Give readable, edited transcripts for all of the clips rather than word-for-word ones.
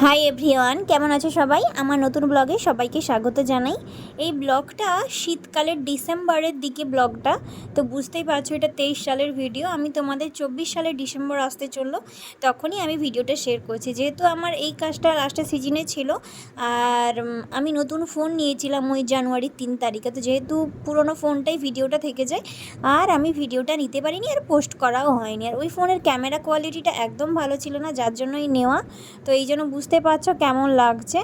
Hi everyone, কেমন আছো সবাই? আমার নতুন ব্লগে সবাইকে স্বাগত জানাই। এই ব্লগটা শীতকালের ডিসেম্বরের দিকে ব্লগটা, তো বুঝতেই পারছো এটা 23 সালের ভিডিও। আমি তোমাদের 24 সালের ডিসেম্বর আসতে চললো, তখনই আমি ভিডিওটা শেয়ার করছি। যেহেতু আমার এই কাজটা লাস্টের সিজনে ছিল, আর আমি নতুন ফোন নিয়েছিলাম ওই জানুয়ারির 3 তারিখে, তো যেহেতু পুরোনো ফোনটাই ভিডিওটা থেকে যায়, আর আমি ভিডিওটা নিতে পারিনি আর পোস্ট করাও হয়নি। আর ওই ফোনের ক্যামেরা কোয়ালিটিটা একদম ভালো ছিল না, যার জন্যই নেওয়া। তো এই জন্য বুঝতে পারছো কেমন লাগছে।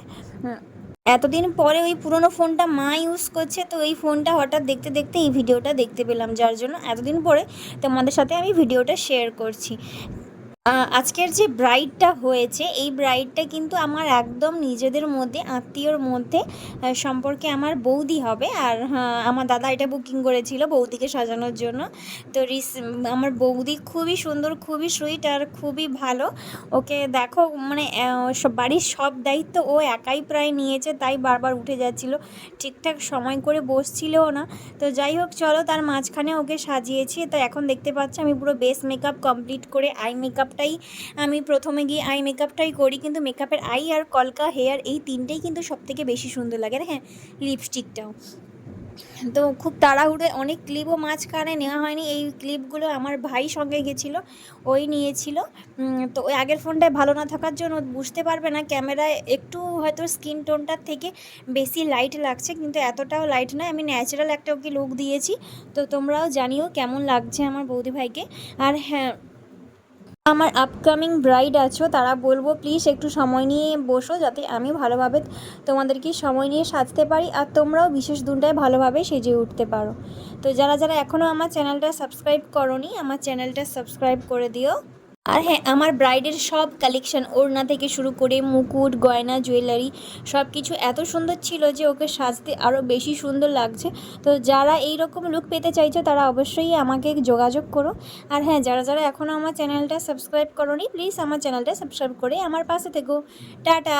এতদিন পরে ওই পুরনো ফোনটা মা ইউজ করছে, তো এই ফোনটা হঠাৎ দেখতে দেখতে এই ভিডিওটা দেখতে পেলাম, যার জন্য এতদিন পরে তোমাদের সাথে আমি ভিডিওটা শেয়ার করছি। আজকের যে ব্রাইডটা হয়েছে, এই ব্রাইডটা কিন্তু আমার একদম নিজেদের মধ্যে, আত্মীয়র মধ্যে সম্পর্কে আমার বৌদি হবে। আর আমার দাদা এটা বুকিং করেছিল বৌদিকে সাজানোর জন্য। তো আমার বৌদি খুবই সুন্দর, খুবই সুইট আর খুবই ভালো। ওকে দেখো, মানে বাড়ির সব দায়িত্ব ও একাই প্রায় নিয়েছে, তাই বারবার উঠে যাচ্ছিল, ঠিকঠাক সময় করে বসছিলও না। তো যাই হোক, চলো, তার মাঝখানে ওকে সাজিয়েছি। তো এখন দেখতে পাচ্ছি আমি পুরো বেস মেকআপ কমপ্লিট করে আই মেকআপটাই আমি প্রথমে গিয়ে আই মেকআপটাই করি, কিন্তু মেকআপের আই আর কলকা হেয়ার এই তিনটেই কিন্তু সবথেকে বেশি সুন্দর লাগে। আর হ্যাঁ, লিপস্টিকটাও। তো খুব তাড়াহুড়ো অনেক ক্লিপও মাঝখানে নেওয়া হয়নি, এই ক্লিপগুলো আমার ভাই সঙ্গে গেছিলো, ওই নিয়েছিল। তো ওই আগের ফোনটায় ভালো না থাকার জন্য বুঝতে পারবে না, ক্যামেরায় একটু হয়তো স্কিন টোনটার থেকে বেশি লাইট লাগছে, কিন্তু এতটাও লাইট নয়। আমি ন্যাচারাল একটা ওকে লুক দিয়েছি। তো তোমরাও জানিও কেমন লাগছে আমার বৌদি ভাইকে। আর হ্যাঁ, আমার আপকামিং ব্রাইড আছো, তারা বলবো প্লিজ একটু সময় নিয়ে বসো, যাতে আমি ভালোভাবে তোমাদেরকে সময় নিয়ে সাজতে পারি, আর তোমরাও বিশেষ দিনটায় ভালোভাবে সেজে উঠতে পারো। তো যারা যারা এখনও আমার চ্যানেলটা সাবস্ক্রাইব করোনি, আমার চ্যানেলটা সাবস্ক্রাইব করে দিও। আর হ্যাঁ, আমার ব্রাইডের সব কালেকশন, ওড়না থেকে শুরু করে মুকুট, গয়না, জুয়েলারি সব কিছু এত সুন্দর ছিল যে ওকে সাজতে আরও বেশি সুন্দর লাগছে। তো যারা এই রকম লুক পেতে চাইছো, তারা অবশ্যই আমাকে যোগাযোগ করো। আর হ্যাঁ, যারা যারা এখনও আমার চ্যানেলটা সাবস্ক্রাইব করোনি, প্লিজ আমার চ্যানেলটা সাবস্ক্রাইব করে আমার পাশে থেকো। টাটা।